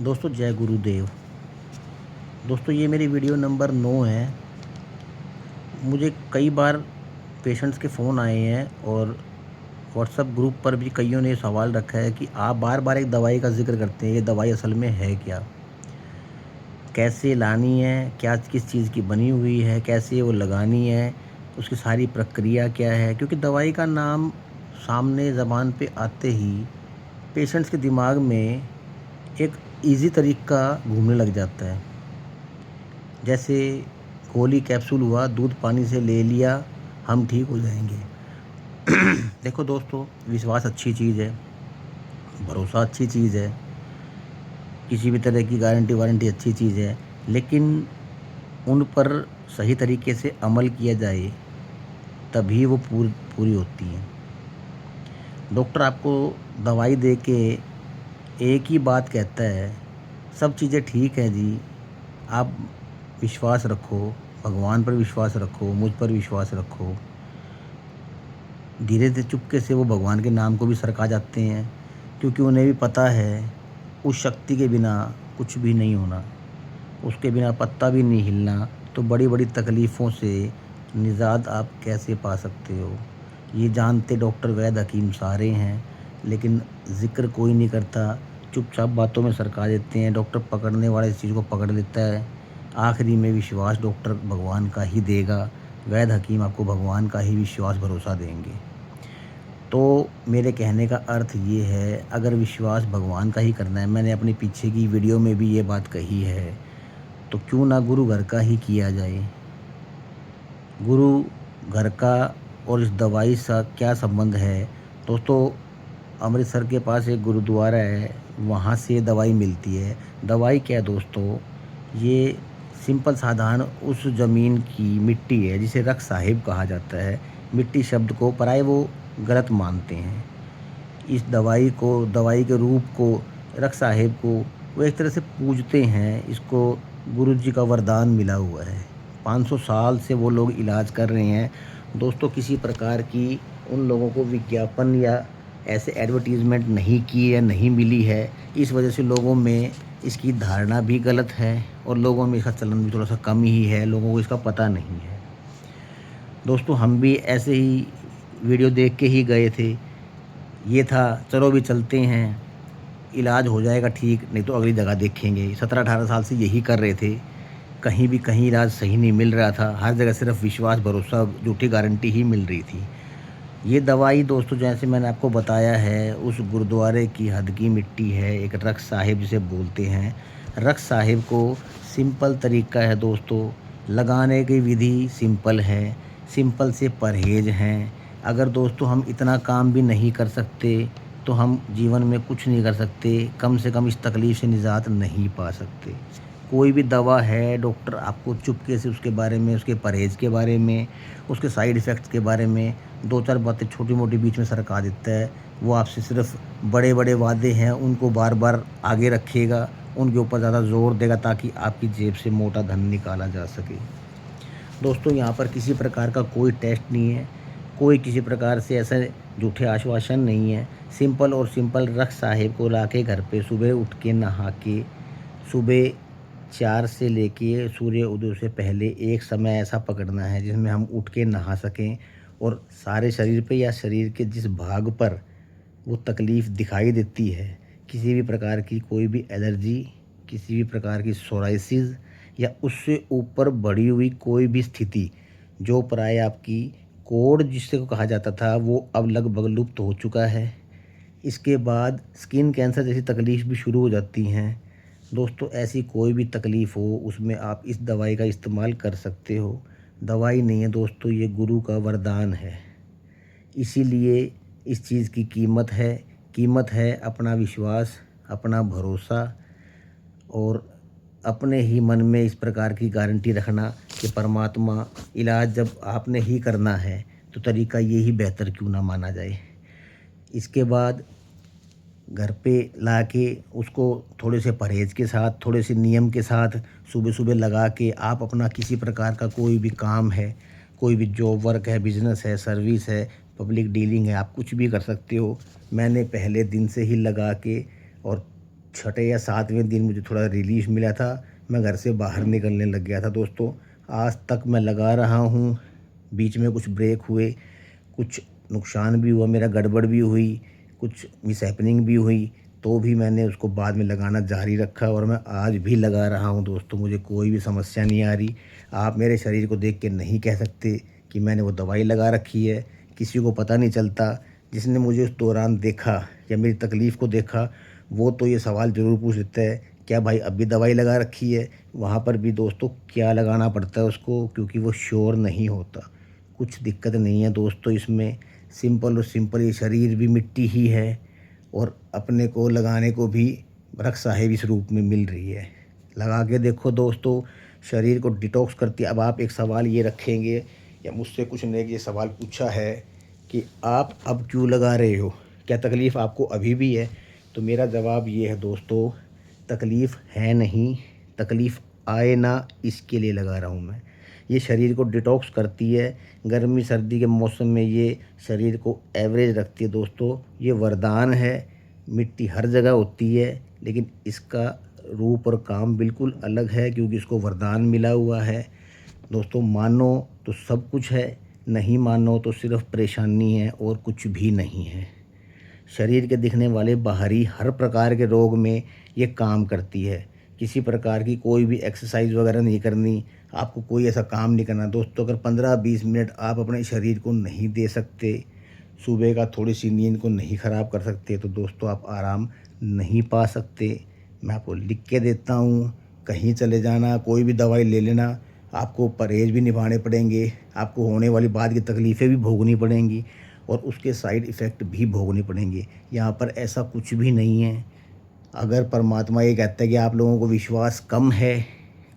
दोस्तों जय गुरुदेव। दोस्तों ये मेरी वीडियो नंबर 9 है। मुझे कई बार पेशेंट्स के फ़ोन आए हैं और व्हाट्सएप ग्रुप पर भी कईयों ने ये सवाल रखा है कि आप बार-बार एक दवाई का ज़िक्र करते हैं, ये दवाई असल में है क्या? कैसे लानी है? क्या किस चीज़ की बनी हुई है? कैसे वो लगानी है? उसकी सारी प्रक्रिया क्या है? क्योंकि दवाई का नाम सामने ज़बान पे आते ही पेशेंट्स के दिमाग में एक ईज़ी तरीका घूमने लग जाता है। जैसे गोली कैप्सूल हुआ, दूध पानी से ले लिया, हम ठीक हो जाएँगे। देखो दोस्तों, विश्वास अच्छी चीज़ है, भरोसा अच्छी चीज़ है, किसी भी तरह की गारंटी-वारंटी अच्छी चीज़ है, लेकिन उन पर सही तरीके से अमल किया जाए, तभी वो पूरी होती हैं। डॉक्टर आपको दवाई दे के एक ही बात कहता है, सब चीज़ें ठीक हैं जी, आप विश्वास रखो, भगवान पर विश्वास रखो, मुझ पर विश्वास रखो। धीरे-धीरे चुपके से वो भगवान के नाम को भी सरका जाते हैं, क्योंकि उन्हें भी पता है, उस शक्ति के बिना कुछ भी नहीं होना, उसके बिना पत्ता भी नहीं हिलना, तो बड़ी-बड़ी तकलीफ़ों से निजात आप कैसे पा सकते हो? ये जानते डॉक्टर, वैद्य, हकीम सारे हैं, लेकिन ज़िक्र कोई नहीं करता, चुपचाप बातों में सरका देते हैं। डॉक्टर पकड़ने वाला इस चीज़ को पकड़ लेता है, आखिरी में विश्वास डॉक्टर भगवान का ही देगा, वैद्य, हकीम आपको भगवान का ही विश्वास भरोसा देंगे। तो मेरे कहने का अर्थ ये है, अगर विश्वास भगवान का ही करना है, मैंने अपनी पीछे की वीडियो में भी ये बात कही है, तो क्यों ना गुरु घर का ही किया जाए। गुरु घर का और इस दवाई सा क्या संबंध है? दोस्तों, अमृतसर के पास एक गुरुद्वारा है, वहाँ से दवाई मिलती है। दवाई क्या है दोस्तों, ये सिंपल साधारण उस ज़मीन की मिट्टी है जिसे रख साहिब कहा जाता है। मिट्टी शब्द को पराए वो गलत मानते हैं। इस दवाई को, दवाई के रूप को, रख साहिब को वो एक तरह से पूजते हैं। इसको गुरु जी का वरदान मिला हुआ है। 500 साल से वो लोग इलाज कर रहे हैं। दोस्तों, किसी प्रकार की उन लोगों को विज्ञापन या ऐसे एडवर्टाइज़मेंट नहीं की या नहीं मिली है। इस वजह से लोगों में इसकी धारणा भी गलत है और लोगों में इसका चलन भी थोड़ा-सा कम ही है, लोगों को इसका पता नहीं है। दोस्तों, हम भी ऐसे ही वीडियो देख के ही गए थे। ये था, चलो अभी चलते हैं, इलाज हो जाएगा ठीक, नहीं तो अगली जगह देखेंगे। 17-18 साल से यही कर रहे थे। कहीं भी कहीं इलाज सही नहीं मिल रहा था। हर जगह सिर्फ़ विश्वास, भरोसा, झूठी गारंटी ही मिल रही थी। ये दवाई दोस्तों, जैसे मैंने आपको बताया है, उस गुरुद्वारे की हद की मिट्टी है, एक रख साहिब जिसे बोलते हैं। रख साहिब को सिंपल तरीका है दोस्तों, लगाने की विधि सिंपल है, सिंपल से परहेज़ हैं। अगर दोस्तों हम इतना काम भी नहीं कर सकते, तो हम जीवन में कुछ नहीं कर सकते, कम से कम इस तकलीफ़ से निजात नहीं पा सकते। कोई भी दवा है, डॉक्टर आपको चुपके से उसके बारे में, उसके परहेज़ के बारे में, उसके साइड इफ़ेक्ट्स के बारे में 2-4 बातें छोटी-मोटी बीच में सरका देता है। वो आपसे सिर्फ़ बड़े-बड़े वादे हैं, उनको बार-बार आगे रखेगा, उनके ऊपर ज़्यादा ज़ोर देगा ताकि आपकी जेब से मोटा धन निकाला जा सके। दोस्तों, यहाँ पर किसी प्रकार का कोई टेस्ट नहीं है, कोई किसी प्रकार से ऐसे झूठे आश्वासन नहीं है। सिंपल और सिंपल रख साहिब को लाके घर पे सुबह उठ के नहा के, सुबह 4 से लेके सूर्य उदय से पहले एक समय ऐसा पकड़ना है जिसमें हम उठ के नहा सकें और सारे शरीर पे या शरीर के जिस भाग पर वो तकलीफ़ दिखाई देती है, किसी भी प्रकार की कोई भी एलर्जी, किसी भी प्रकार की सोराइसिस या उससे ऊपर बढ़ी हुई कोई भी स्थिति, जो प्राय आपकी कोढ़ जिसे को कहा जाता था, वो अब लगभग लुप्त हो चुका है। इसके बाद स्किन कैंसर जैसी तकलीफ़ भी शुरू हो जाती हैं। दोस्तों, ऐसी कोई भी तकलीफ़ हो, उसमें आप इस दवाई का इस्तेमाल कर सकते हो। दवाई नहीं है दोस्तों, ये गुरु का वरदान है। इसीलिए इस चीज़ की कीमत है अपना विश्वास, अपना भरोसा और अपने ही मन में इस प्रकार की गारंटी रखना कि परमात्मा, इलाज जब आपने ही करना है, तो तरीका ये ही बेहतर क्यों ना माना जाए। इसके बाद घर पे लाके उसको थोड़े से परहेज़ के साथ, थोड़े से नियम के साथ सुबह-सुबह लगा के आप अपना किसी प्रकार का कोई भी काम है, कोई भी जॉब वर्क है, बिज़नेस है, सर्विस है, पब्लिक डीलिंग है, आप कुछ भी कर सकते हो। मैंने पहले दिन से ही लगा के और छठे या सातवें दिन मुझे थोड़ा रिलीफ मिला था, मैं घर से बाहर निकलने लग गया था दोस्तों। आज तक मैं लगा रहा हूँ, बीच में कुछ ब्रेक हुए, कुछ नुकसान भी हुआ, मेरा गड़बड़ भी हुई, कुछ मिसहैपनिंग भी हुई, तो भी मैंने उसको बाद में लगाना जारी रखा और मैं आज भी लगा रहा हूँ दोस्तों। मुझे कोई भी समस्या नहीं आ रही। आप मेरे शरीर को देख के नहीं कह सकते कि मैंने वो दवाई लगा रखी है, किसी को पता नहीं चलता। जिसने मुझे उस दौरान देखा या मेरी तकलीफ़ को देखा, वो तो ये सवाल ज़रूर पूछ लेता है, क्या भाई अब भी दवाई लगा रखी है? वहाँ पर भी दोस्तों क्या लगाना पड़ता है उसको, क्योंकि वो श्योर नहीं होता। कुछ दिक्कत नहीं है दोस्तों इसमें, सिंपल और सिंपल ये शरीर भी मिट्टी ही है और अपने को लगाने को भी रक्षा है इस रूप में मिल रही है। लगा के देखो दोस्तों, शरीर को डिटॉक्स करती है। अब आप एक सवाल ये रखेंगे या मुझसे कुछ ने ये सवाल पूछा है कि आप अब क्यों लगा रहे हो, क्या तकलीफ़ आपको अभी भी है? तो मेरा जवाब ये है दोस्तों, तकलीफ़ है नहीं, तकलीफ़ आए ना इसके लिए लगा रहा हूँ मैं। ये शरीर को डिटॉक्स करती है, गर्मी सर्दी के मौसम में ये शरीर को एवरेज रखती है दोस्तों। ये वरदान है, मिट्टी हर जगह होती है, लेकिन इसका रूप और काम बिल्कुल अलग है क्योंकि इसको वरदान मिला हुआ है। दोस्तों मानो तो सब कुछ है, नहीं मानो तो सिर्फ परेशानी है और कुछ भी नहीं है। शरीर के दिखने वाले बाहरी हर प्रकार के रोग में ये काम करती है। किसी प्रकार की कोई भी एक्सरसाइज वगैरह नहीं करनी, आपको कोई ऐसा काम नहीं करना दोस्तों। अगर 15-20 मिनट आप अपने शरीर को नहीं दे सकते, सुबह का थोड़ी सी नींद को नहीं ख़राब कर सकते, तो दोस्तों आप आराम नहीं पा सकते। मैं आपको लिख के देता हूँ, कहीं चले जाना, कोई भी दवाई ले लेना, आपको परहेज़ भी निभाने पड़ेंगे, आपको होने वाली बाद की तकलीफ़ें भी भोगनी पड़ेंगी और उसके साइड इफ़ेक्ट भी भोगने पड़ेंगे। यहाँ पर ऐसा कुछ भी नहीं है। अगर परमात्मा ये कहता है कि आप लोगों को विश्वास कम है,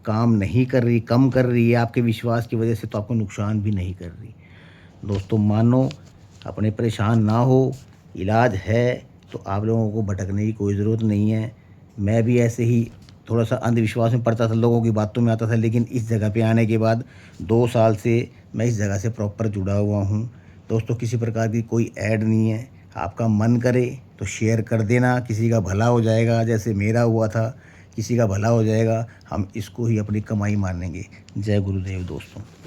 काम नहीं कर रही, कम कर रही है आपके विश्वास की वजह से, तो आपको नुकसान भी नहीं कर रही। दोस्तों मानो, अपने परेशान ना हो, इलाज है, तो आप लोगों को भटकने की कोई ज़रूरत नहीं है। मैं भी ऐसे ही थोड़ा-सा अंधविश्वास में पड़ता था, लोगों की बातों में आता था, लेकिन इस जगह पे आने के बाद 2 साल से मैं इस जगह से प्रॉपर जुड़ा हुआ हूँ। दोस्तों किसी प्रकार की कोई ऐड नहीं है, आपका मन करे तो शेयर कर देना, किसी का भला हो जाएगा, जैसे मेरा हुआ था, किसी का भला हो जाएगा। हम इसको ही अपनी कमाई मानेंगे। जय गुरुदेव दोस्तों।